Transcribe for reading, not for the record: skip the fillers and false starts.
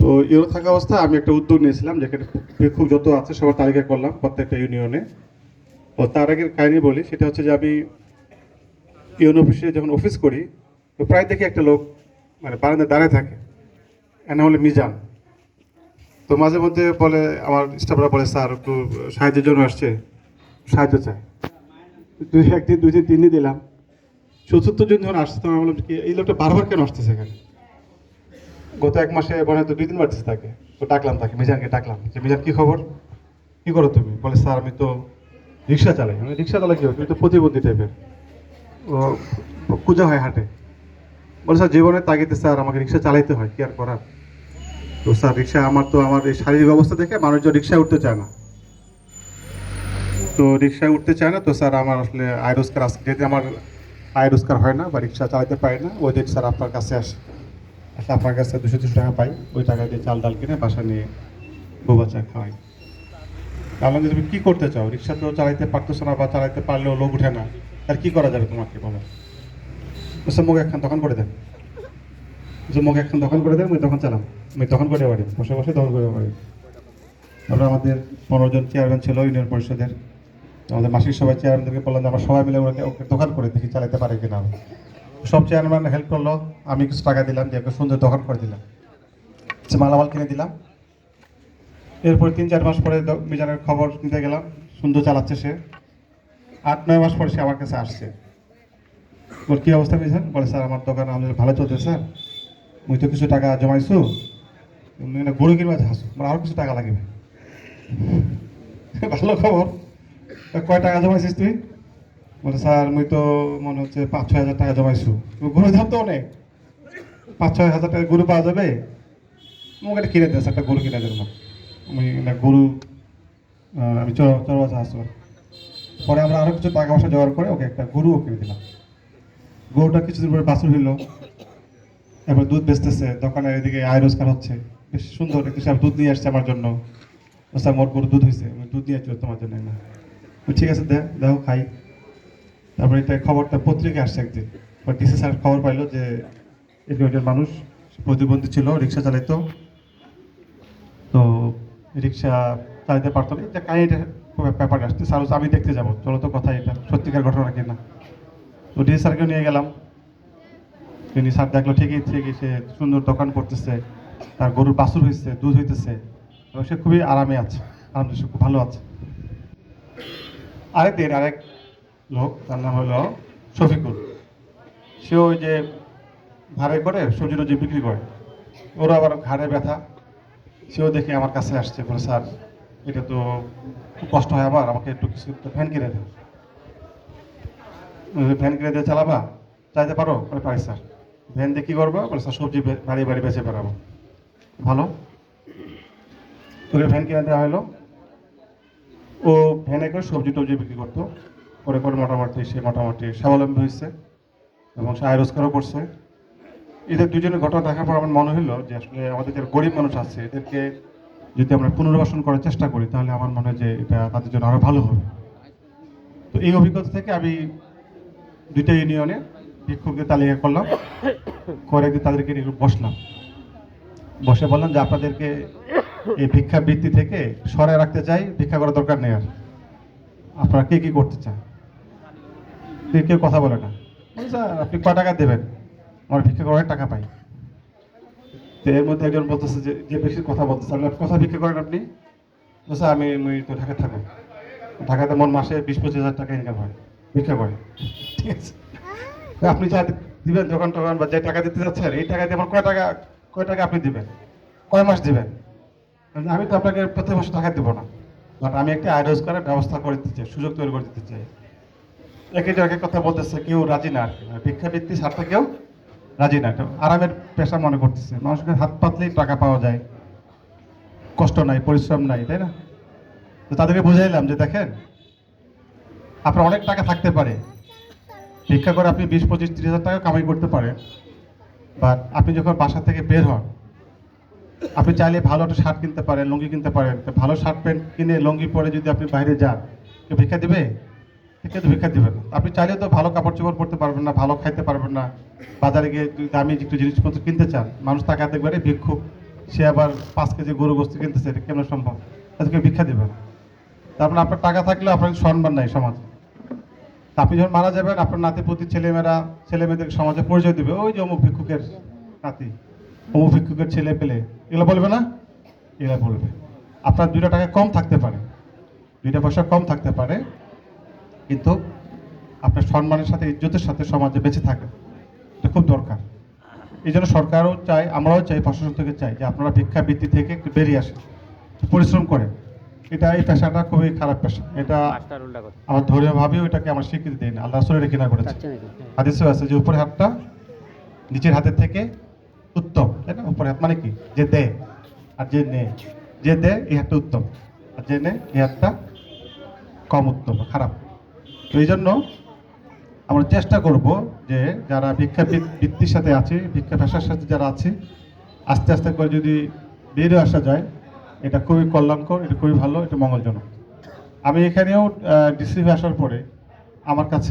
তো ইউরো থাকা অবস্থায় আমি একটা উদ্যোগ নিয়েছিলাম, যেখানে ভিক্ষুক যত আছে সবার তালিকা করলাম প্রত্যেকটা ইউনিয়নে। ও তার আগের কাহিনী বলি, সেটা হচ্ছে যে আমি ইউনো অফিসে যখন অফিস করি, তো প্রায় দেখি একটা লোক মানে বারান্দায় দাঁড়িয়ে থাকে, এর নাম হলো মিজান। তো মাঝে মধ্যে বলে, আমার স্টাফরা বলে, স্যার একটু সাহায্যের জন্য আসছে, সাহায্য চাই। একদিন, দুই দিন, 3 দিন দিলাম। চতুর্থ জন যখন আসছে, তখন আমি বললাম কি এই লোকটা বারবার কেন আসতেছে এখানে। গত 1 মাসে মনে হয় 2 দিন বাড়তেছে তাকে। তো ডাকলাম তাকে, মিজানকে ডাকলাম, যে মিজান কি খবর, কি করো তুমি? বলে, স্যার আমি তো রিক্সা চালাই। আমি, রিক্সা চালাই কি হবে? তুমি তো প্রতিবন্ধী টাইপের। ও কুজা হয় হাটে। বলে, স্যার জীবনের তাগিদে স্যার আমাকে রিক্সা চালাইতে হয়, কি আর করার। তো স্যার রিক্সা, আমার এই শারীরিক অবস্থা দেখে মানুষজন রিক্সায় উঠতে চায় না। তো রিক্সায় উঠতে চায় না, তো স্যার আমার আসলে আয় রোজগার আসছে, যেহেতু আমার আয় রোজগার হয় না বা রিক্সা চালাতে পারি না, ওই দিন স্যার আপনার কাছে আসে। আচ্ছা, আপনার কাছে 200 টাকা পাই, ওই টাকা দিয়ে চাল ডাল কিনে বাসা নিয়ে বউ বাচ্চা খাওয়াই। তাহলে যে তুমি কী করতে চাও? রিক্সা তো চালাইতে পারতেছো না, বা চালাইতে পারলেও লোক উঠে না, তার কী করা যাবে তোমাকে বলো? বলছে, মুখ একখান দোকান করে দেন। যে মুখ একখান দোকান করে দেন, আমি তখন চালাম, আমি তখন করে পারি, বসে বসে তখন করে পারি। তারপরে আমাদের 15 জন চেয়ারম্যান ছিল ইউনিয়ন পরিষদের। আমাদের মাসিক সবাই চেয়ারম্যানদেরকে বললাম যে আমরা সবাই মিলে ওকে দোকান করে দেখি চালাতে পারে কিনা। সব চেয়ারম্যান হেল্প করলো, আমি কিছু টাকা দিলাম, দিয়ে একটা সুন্দর দোকান করে দিলাম, সে মালামাল কিনে দিলাম। এরপরে 3-4 মাস পরে মিজানের খবর নিতে গেলাম, সুন্দর চালাচ্ছে সে। 8-9 মাস পরে সে আমার কাছে আসছে। ওর কী অবস্থা মিজান? বলে, স্যার আমার দোকান আমাদের ভালো চলছে স্যার, মুই তো কিছু টাকা জমাইছু, গরু কিনবা হাসু, আমার আরও কিছু টাকা লাগবে। ভালো খবর। কয় টাকা জমাইছিস তুই? বলে, স্যার মুই তো মনে হচ্ছে 5-6 হাজার টাকা জমাইছু। গরুর দাম তো অনেক, 5-6 হাজার টাকা গরু পাওয়া যাবে? আমাকে একটা কিনে দেয়, একটা গরু কিনে দেবো। আমি গরু, আমি চরবাজা আসবো। পরে আমরা আরও কিছু টাকা পয়সা জোগাড় করে ওকে একটা গরুও কিনে দিলাম। গরুটা কিছুদিন পরে বাছুর হইলো, এবার দুধ বেচতেছে, দোকানের এদিকে আয় রোজগার হচ্ছে, বেশ সুন্দর। একটু স্যার দুধ নিয়ে আসছে আমার জন্য। স্যার মোর গরু দুধ হয়েছে, আমি দুধ নিয়ে আসছি তোমার জন্য না। ঠিক আছে, দেখো খাই। তারপরে এটা খবরটা পত্রিকায় আসছে একদিন। ডিসি স্যার খবর পাইলো যে একজন মানুষ প্রতিবন্ধী ছিল, রিক্সা চালাইতো, তো রিক্সা চালাতে পারতো না। এটা কাহিনিটা ব্যাপারে আসছে। স্যার আমি দেখতে যাবো, চলো তো কথা, এটা সত্যিকার ঘটনা কিনা। তো ডিসি স্যারকে নিয়ে গেলাম। তিনি স্যার দেখলো ঠিকই ঠিকই সে সুন্দর দোকান করতেছে, তার গরুর বাছুর হয়েছে, দুধ হইতেছে, এবং সে খুবই আরামে আছে, আরামে খুব ভালো আছে। আরেক লোক, তার নাম হলো শফিকুল। সে ওই যে ঘাড়ে করে সবজি টবজি বিক্রি করে, ওরা আবার ঘাড়ে ব্যথা। সেও দেখে আমার কাছে আসছে, বলে, স্যার এটা তো খুব কষ্ট হয় আমার, আমাকে একটু কিছু ফ্যান কিনে দেন। ফ্যান কিনে দিয়ে চালাবা, চাইতে পারো? বলে, পারি স্যার। ভ্যান দিয়ে কী করবো? বলে, স্যার সবজি বাড়ি বাড়ি বেঁচে বেড়াবো। ভালো, তোকে ভ্যান কিনে দেওয়া হলো। ও ভ্যানে করে সবজি টবজি বিক্রি করতো, করে করে মোটামুটি স্বাবলম্বী হয়েছে, এবং সে আয় রোজগারও করছে। এদের দুজনের ঘটনা দেখার পর আমার মনে হলো যে আসলে আমাদের যারা গরিব মানুষ আছে, এদেরকে যদি আমরা পুনর্বাসন করার চেষ্টা করি, তাহলে আমার মনে হয় যে এটা তাদের জন্য আরও ভালো হবে। তো এই অভিজ্ঞতা থেকে আমি 2টা ইউনিয়নে ভিক্ষুকদের তালিকা করলাম, করে একদিন তাদেরকে নিয়ে বসলাম, বসে বললাম যে আপনাদেরকে এই ভিক্ষাবৃত্তি থেকে সরে রাখতে চাই, ভিক্ষা করার দরকার নেই আর। আপনারা কে কী করতে চান? কেউ কথা বলে না। স্যার আপনি কয় টাকা দেবেন? আমার ভিক্ষা করার টাকা পাই। তো এর মধ্যে একজন বলতেছে, যে বেশি কথা বলতেছে, আপনি কথা ভিক্ষা করেন আপনি? স্যার আমি তো ঢাকায় থাকবো, ঢাকাতে মন মাসে 20-25 হাজার টাকা ইনকাম হয়, ভিক্ষা করে। ঠিক আছে, আপনি যা দিবেন দোকান টোকান বা যে টাকা দিতে যাচ্ছেন, এই টাকা দিয়ে আমার কয় টাকা আপনি দিবেন, কয় মাস দিবেন? আমি তো আপনাকে প্রতি মাসে টাকা দেবো না, বাট আমি একটা আয় রোজগারের ব্যবস্থা করে দিতে চাই, সুযোগ তৈরি করে দিতে চাই। এক কথা বলতেছে, কেউ রাজি না আর কি, ভিক্ষাবৃত্তি ছাড়তে কেউ রাজি না। এটা আরামের পেশা মনে করতেছে, মানুষকে হাত পাতলেই টাকা পাওয়া যায়, কষ্ট নাই, পরিশ্রম নাই, তাই না? তো তাদেরকে বুঝাইলাম যে দেখেন, আপনার অনেক টাকা থাকতে পারে, ভিক্ষা করে আপনি 20-25-30 হাজার টাকা কামাই করতে পারেন, বাট আপনি যখন বাসা থেকে বের হন, আপনি চাইলে ভালো একটা শার্ট কিনতে পারেন, লুঙ্গি কিনতে পারেন। তো ভালো শার্ট প্যান্ট কিনে লুঙ্গি পরে যদি আপনি বাইরে যান, কেউ ভিক্ষা দেবে? কেউ তো ভিক্ষা দেবে না। আপনি চাইলে তো ভালো কাপড় চোপড় পরতে পারবেন না, ভালো খাইতে পারবেন না। বাজারে গিয়ে যদি দামি একটু জিনিসপত্র কিনতে চান, মানুষ তাকে দেখবে ভিক্ষুক, সে আবার 5 কেজি গরু গোস্ত কিনতেছে, এটা কেমন সম্ভব? তাদেরকে ভিক্ষা দেবে না। তারপরে আপনার টাকা থাকলেও আপনার সম্মান নাই সমাজে। আপনি যখন মারা যাবেন, আপনার নাতি পুতি ছেলে মেয়েদের সমাজে পরিচয় দিবে, ওই যে অমুক ভিক্ষুকের নাতি, অমুক ভিক্ষুকের ছেলে পেলে, এগুলো বলবে না? এগুলো বলবে। আপনার 2টা টাকা কম থাকতে পারে, 2টা পয়সা কম থাকতে পারে, কিন্তু আপনার সম্মানের সাথে ইজ্জতের সাথে সমাজে বেঁচে থাকে, এটা খুব দরকার। এই জন্য সরকারও চাই, আমরাও চাই, প্রশাসন থেকে চাই যে আপনারা ভিক্ষাবৃত্তি থেকে একটু বেরিয়ে আসেন, পরিশ্রম করেন। এই পেশাটা খুবই খারাপ পেশা। এটা আমার ধর্মীয়ভাবেও এটাকে আমরা স্বীকৃতি দিই না, আল্লাহ রাসূলের কিনা করেছে। হাদিসেও আছে যে উপরের হাতটা নিচের হাতের থেকে উত্তম, তাই না? উপরের হাত মানে কি? যে দেয় আর যে নেয়। যে দেয় এই হাতটা উত্তম, আর যে নেয় এই হাতটা কম উত্তম, খারাপ। তো এই জন্য আমরা চেষ্টা করব যে যারা বৃত্তির সাথে আছে, ভিক্ষা পেশার সাথে যারা আছে, আস্তে আস্তে করে যদি বেরিয়ে আসা যায়, এটা খুবই কল্যাণকর, এটা খুবই ভালো, এটা মঙ্গলজনক। আমি এখানেও ডিসি আসার পরে আমার কাছে